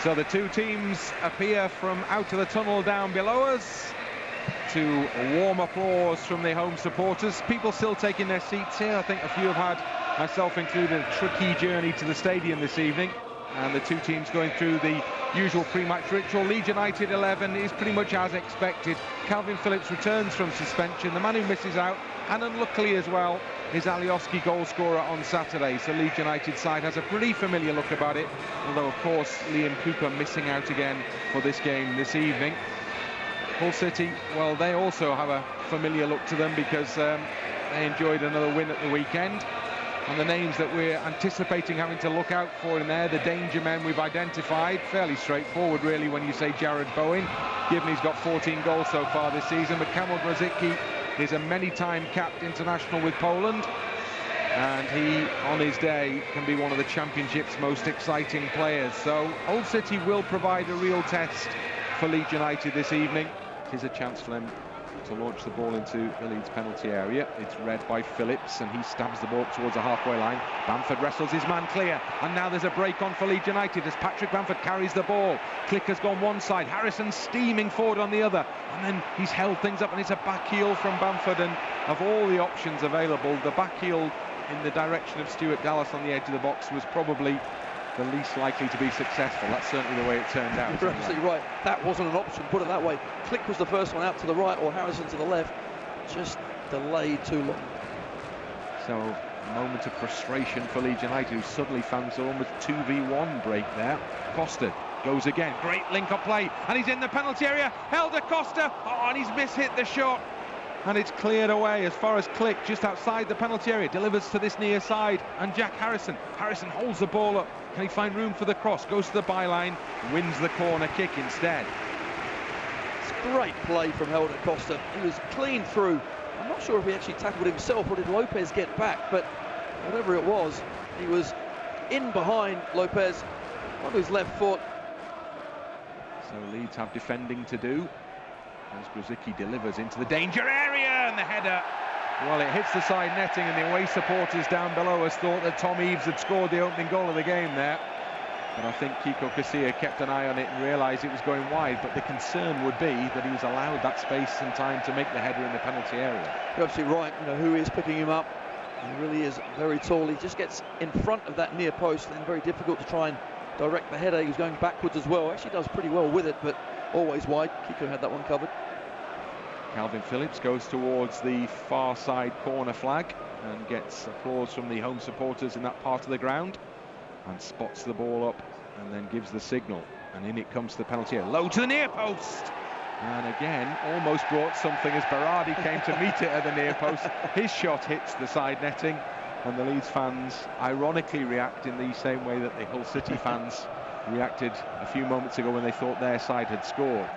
So the two teams appear from out of the tunnel down below us to warm applause from the home supporters. People still taking their seats here. I think a few have had, myself included, a tricky journey to the stadium this evening. And the two teams going through the usual pre-match ritual. Leeds United 11 is pretty much as expected. Calvin Phillips returns from suspension. The man who misses out, and unluckily as well, is Alioski, goal scorer on Saturday. So Leeds United side has a pretty familiar look about it. Although, of course, Liam Cooper missing out again for this game this evening. Hull City, well, they also have a familiar look to them because they enjoyed another win at the weekend. And the names that we're anticipating having to look out for in there, the danger men we've identified, fairly straightforward really when you say Jared Bowen, given he's got 14 goals so far this season. But Kamil Grzycki is a many-time capped international with Poland, and he, on his day, can be one of the Championship's most exciting players. So Hull City will provide a real test for Leeds United this evening. It is a chance for them to launch the ball into the Leeds penalty area. It's read by Phillips, and he stabs the ball towards the halfway line. Bamford wrestles his man clear, and now there's a break on for Leeds United as Patrick Bamford carries the ball. Click has gone one side, Harrison steaming forward on the other, and then he's held things up, and it's a back heel from Bamford. And of all the options available, the back heel in the direction of Stuart Dallas on the edge of the box was probably the least likely to be successful. That's certainly the way it turned out. You're absolutely right. That wasn't an option, put it that way. Click was the first one out to the right, or Harrison to the left. Just delayed too long. So a moment of frustration for Leeds United, who suddenly found an almost 2v1 break there. Costa goes again. Great link-up play, and he's in the penalty area. Helder Costa, oh, and he's mishit the shot. And it's cleared away as far as Click, just outside the penalty area, delivers to this near side, and Jack Harrison holds the ball up. Can he find room for the cross? Goes to the byline, wins the corner kick instead. It's great play from Helder Costa. He was clean through. I'm not sure if he actually tackled himself or did Lopez get back, but whatever it was, he was in behind Lopez on his left foot. So Leeds have defending to do as Grzycki delivers into the danger area, and the header, well, it hits the side netting, and the away supporters down below us thought that Tom Eaves had scored the opening goal of the game there. But I think Kiko Casilla kept an eye on it and realised it was going wide. But the concern would be that he was allowed that space and time to make the header in the penalty area. You're absolutely right. You know who is picking him up. He really is very tall. He just gets in front of that near post, and very difficult to try and direct the header. He was going backwards as well. Actually does pretty well with it, but always wide. Kiko had that one covered. Calvin Phillips goes towards the far side corner flag and gets applause from the home supporters in that part of the ground, and spots the ball up and then gives the signal, and in it comes to the penalty area. Low to the near post, and again almost brought something as Berardi came to meet it at the near post. His shot hits the side netting, and the Leeds fans ironically react in the same way that the Hull City fans reacted a few moments ago when they thought their side had scored.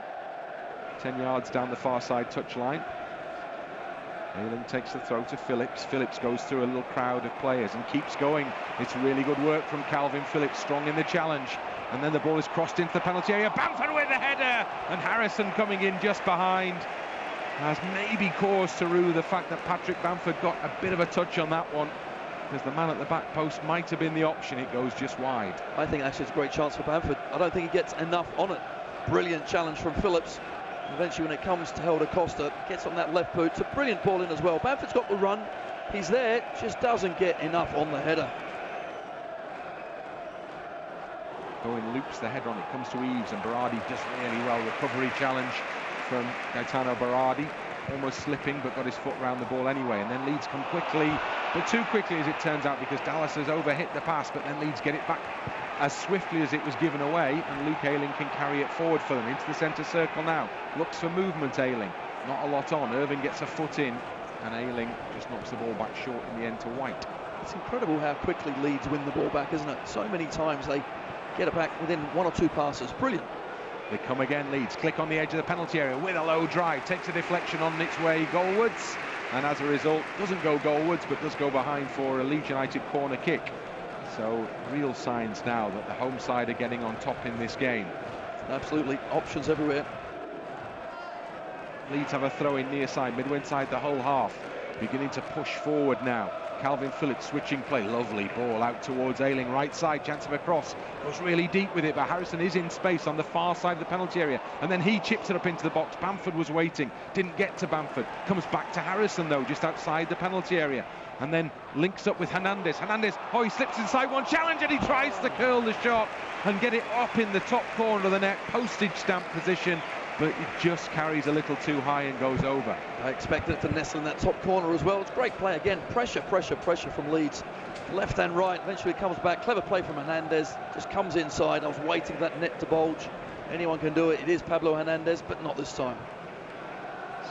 10 yards down the far side touchline. Ayling takes the throw to Phillips. Phillips goes through a little crowd of players and keeps going. It's really good work from Calvin Phillips, strong in the challenge. And then the ball is crossed into the penalty area. Bamford with the header, and Harrison coming in just behind has maybe caused to rue the fact that Patrick Bamford got a bit of a touch on that one, because the man at the back post might have been the option. It goes just wide. I think actually it's a great chance for Bamford. I don't think he gets enough on it. Brilliant challenge from Phillips. Eventually, when it comes to Helder Costa, gets on that left boot. It's a brilliant ball in as well. Bamford's got the run. He's there, just doesn't get enough on the header. Bowen loops the header on. It comes to Eaves, and Berardi does really well. Recovery challenge from Gaetano Berardi. Almost slipping, but got his foot around the ball anyway. And then Leeds come quickly, but too quickly as it turns out, because Dallas has overhit the pass, but then Leeds get it back as swiftly as it was given away, and Luke Ayling can carry it forward for them into the centre circle now. Looks for movement, Ayling. Not a lot on. Irving gets a foot in, and Ayling just knocks the ball back short in the end to White. It's incredible how quickly Leeds win the ball back, isn't it? So many times they get it back within one or two passes. Brilliant. They come again, Leeds. Click on the edge of the penalty area with a low drive. Takes a deflection on its way goalwards, and as a result, doesn't go goalwards, but does go behind for a Leeds United corner kick. So real signs now that the home side are getting on top in this game. Absolutely, options everywhere. Leeds have a throw in near side, midway inside the whole half. Beginning to push forward now. Calvin Phillips switching play, lovely ball out towards Ayling, right side, chance of a cross, goes really deep with it, but Harrison is in space on the far side of the penalty area, and then he chips it up into the box. Bamford was waiting, didn't get to Bamford, comes back to Harrison though, just outside the penalty area, and then links up with Hernandez. Oh, he slips inside one challenge, and he tries to curl the shot and get it up in the top corner of the net, postage stamp position, but it just carries a little too high and goes over. I expected it to nestle in that top corner as well. It's great play again, pressure from Leeds, left and right, eventually comes back, clever play from Hernandez, just comes inside. I was waiting for that net to bulge. Anyone can do it, it is Pablo Hernandez, but not this time.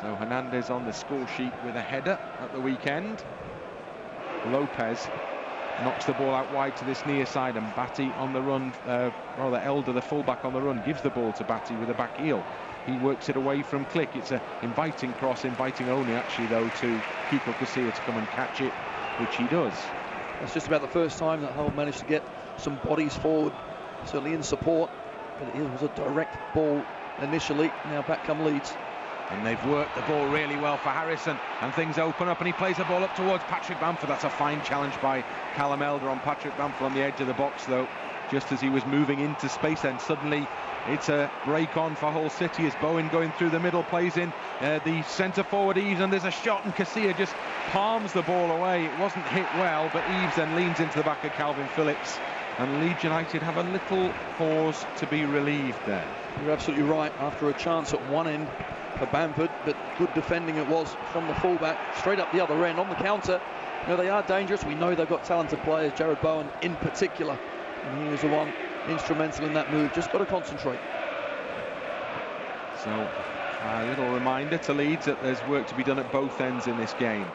So Hernandez on the score sheet with a header at the weekend. Lopez knocks the ball out wide to this near side, and Batty on the run, rather Elder, the fullback, on the run, gives the ball to Batty with a back heel. He works it away from Click. It's an inviting cross, inviting only actually though to Kiko Casilla to come and catch it, which he does. That's just about the first time that Hull managed to get some bodies forward, certainly in support, but it was a direct ball initially. Now back come Leeds. And they've worked the ball really well for Harrison, and things open up, and he plays the ball up towards Patrick Bamford. That's a fine challenge by Callum Elder on Patrick Bamford on the edge of the box though, just as he was moving into space. Then suddenly it's a break on for Hull City as Bowen going through the middle plays in the centre forward Eves, and there's a shot, and Casilla just palms the ball away. It wasn't hit well, but Eves then leans into the back of Calvin Phillips, and Leeds United have a little pause to be relieved there. You're absolutely right, after a chance at one end for Bamford, but good defending it was from the fullback, straight up the other end on the counter. You know, they are dangerous. We know they've got talented players, Jared Bowen in particular, and he was the one instrumental in that move. Just got to concentrate. So a little reminder to Leeds that there's work to be done at both ends in this game.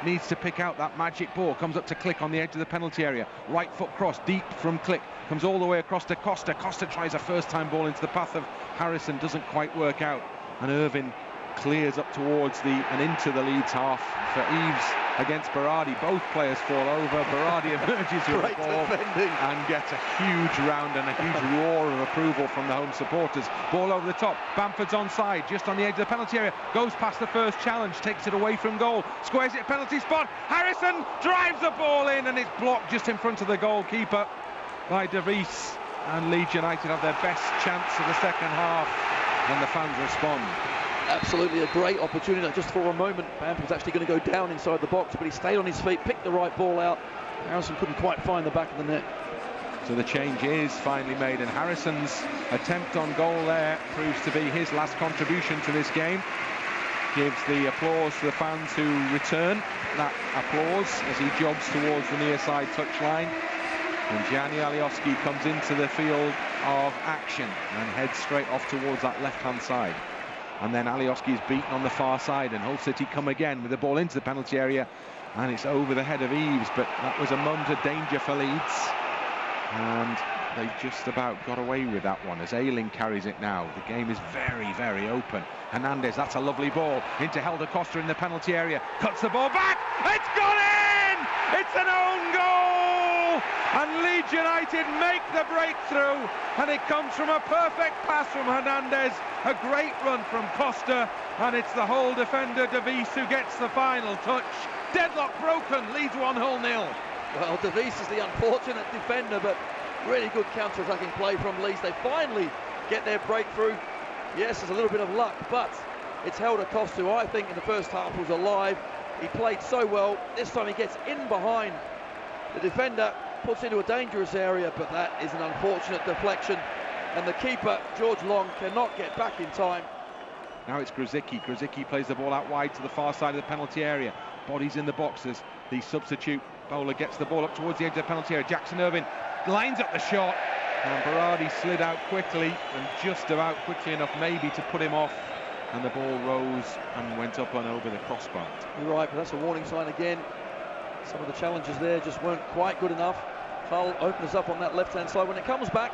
Needs to pick out that magic ball, comes up to Click on the edge of the penalty area, right foot cross deep from Click, comes all the way across to Costa. Costa tries a first time ball into the path of Harrison, doesn't quite work out, and Irvin clears up towards and into the Leeds half for Eves against Berardi. Both players fall over. Berardi emerges with the ball and gets a huge round and a huge roar of approval from the home supporters. Ball over the top, Bamford's onside, just on the edge of the penalty area, goes past the first challenge, takes it away from goal, squares it penalty spot, Harrison drives the ball in, and it's blocked just in front of the goalkeeper by De Vries, and Leeds United have their best chance of the second half, and the fans respond. Absolutely a great opportunity. Just for a moment, Bamford was actually going to go down inside the box, but he stayed on his feet, picked the right ball out. Harrison couldn't quite find the back of the net. So the change is finally made, and Harrison's attempt on goal there proves to be his last contribution to this game. Gives the applause to the fans who return that applause as he jogs towards the near side touchline. And Gianni Alioski comes into the field of action and heads straight off towards that left-hand side. And then Alioski is beaten on the far side, and Hull City come again with the ball into the penalty area, and it's over the head of Eves, but that was a moment of danger for Leeds, and they just about got away with that one as Ayling carries it now. The game is very, very open. Hernandez, that's a lovely ball into Helder Costa in the penalty area, cuts the ball back, it's gone in! It's an own goal! And Leeds United make the breakthrough, and it comes from a perfect pass from Hernandez, a great run from Costa, and it's the Hull defender De Vries who gets the final touch. Deadlock broken, Leeds 1, Hull 0. Well, De Vries is the unfortunate defender, but really good counter-attacking play from Leeds. They finally get their breakthrough. Yes, there's a little bit of luck, but it's Helder Costa, who I think in the first half was alive. He played so well. This time he gets in behind the defender, puts into a dangerous area, but that is an unfortunate deflection, and the keeper, George Long, cannot get back in time. Now it's Grzycki. Grzycki plays the ball out wide to the far side of the penalty area. Bodies in the boxes. The substitute bowler gets the ball up towards the edge of the penalty area. Jackson Irvin lines up the shot, and Berardi slid out quickly, and just about quickly enough maybe to put him off, and the ball rose and went up and over the crossbar. You're right, but that's a warning sign again. Some of the challenges there just weren't quite good enough. Hull opens up on that left-hand side. When it comes back,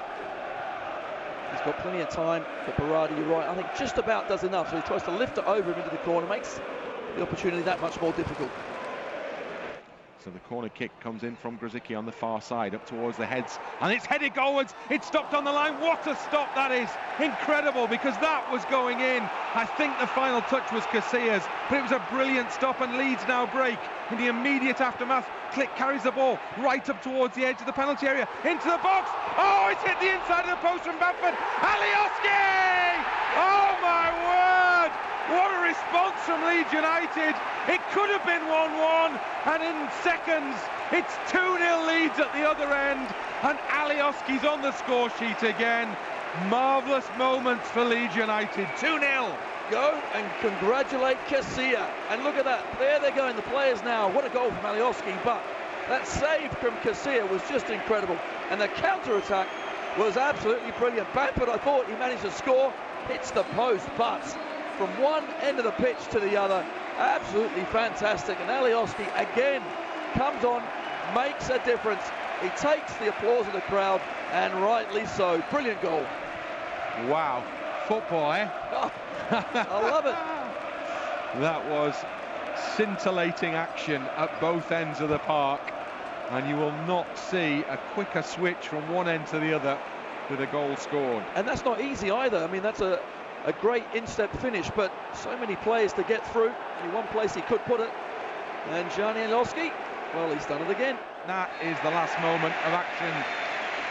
he's got plenty of time, but Berardi, you're right, I think just about does enough. So he tries to lift it over him into the corner, makes the opportunity that much more difficult. So the corner kick comes in from Grzycki on the far side, up towards the heads, and it's headed goalwards. It's stopped on the line. What a stop that is! Incredible, because that was going in. I think the final touch was Casillas, but it was a brilliant stop, and Leeds now break in the immediate aftermath. Click carries the ball right up towards the edge of the penalty area, into the box. Oh, it's hit the inside of the post from Bamford. Alioski! Oh my word! What a response from Leeds United. It could have been 1-1, and in seconds it's 2-0 Leeds at the other end, and Alioski's on the score sheet again. Marvellous moments for Leeds United. 2-0. Go and congratulate Casilla. And look at that. There they're going, the players now. What a goal from Alioski, but that save from Casilla was just incredible. And the counter-attack was absolutely brilliant. Bamford, I thought he managed to score, hits the post, but from one end of the pitch to the other, absolutely fantastic. And Alioski again comes on, makes a difference. He takes the applause of the crowd, and rightly so. Brilliant goal. Wow, football, eh? Oh, I love it. That was scintillating action at both ends of the park, and you will not see a quicker switch from one end to the other with a goal scored. And that's not easy either. I mean, that's a great instep finish, but so many players to get through. Only one place he could put it, and Gianni Alioski, well, he's done it again. That is the last moment of action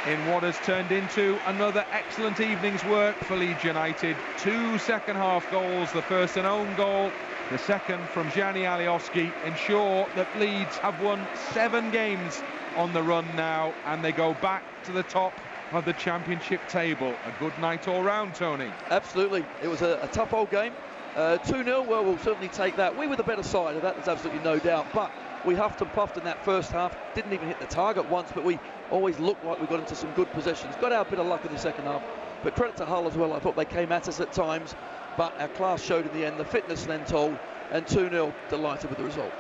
in what has turned into another excellent evening's work for Leeds United. 2 second-half goals, the first an own goal, the second from Gianni Alioski, ensure that Leeds have won 7 games on the run now, and they go back to the top of the championship table. A good night all round, Tony. Absolutely, it was a tough old game. 2-0, well, we'll certainly take that. We were the better side of that, there's absolutely no doubt, but we huffed and puffed in that first half, didn't even hit the target once, but we always looked like we got into some good positions. Got our bit of luck in the second half, but credit to Hull as well. I thought they came at us at times, but our class showed in the end, the fitness then told, and 2-0, delighted with the result.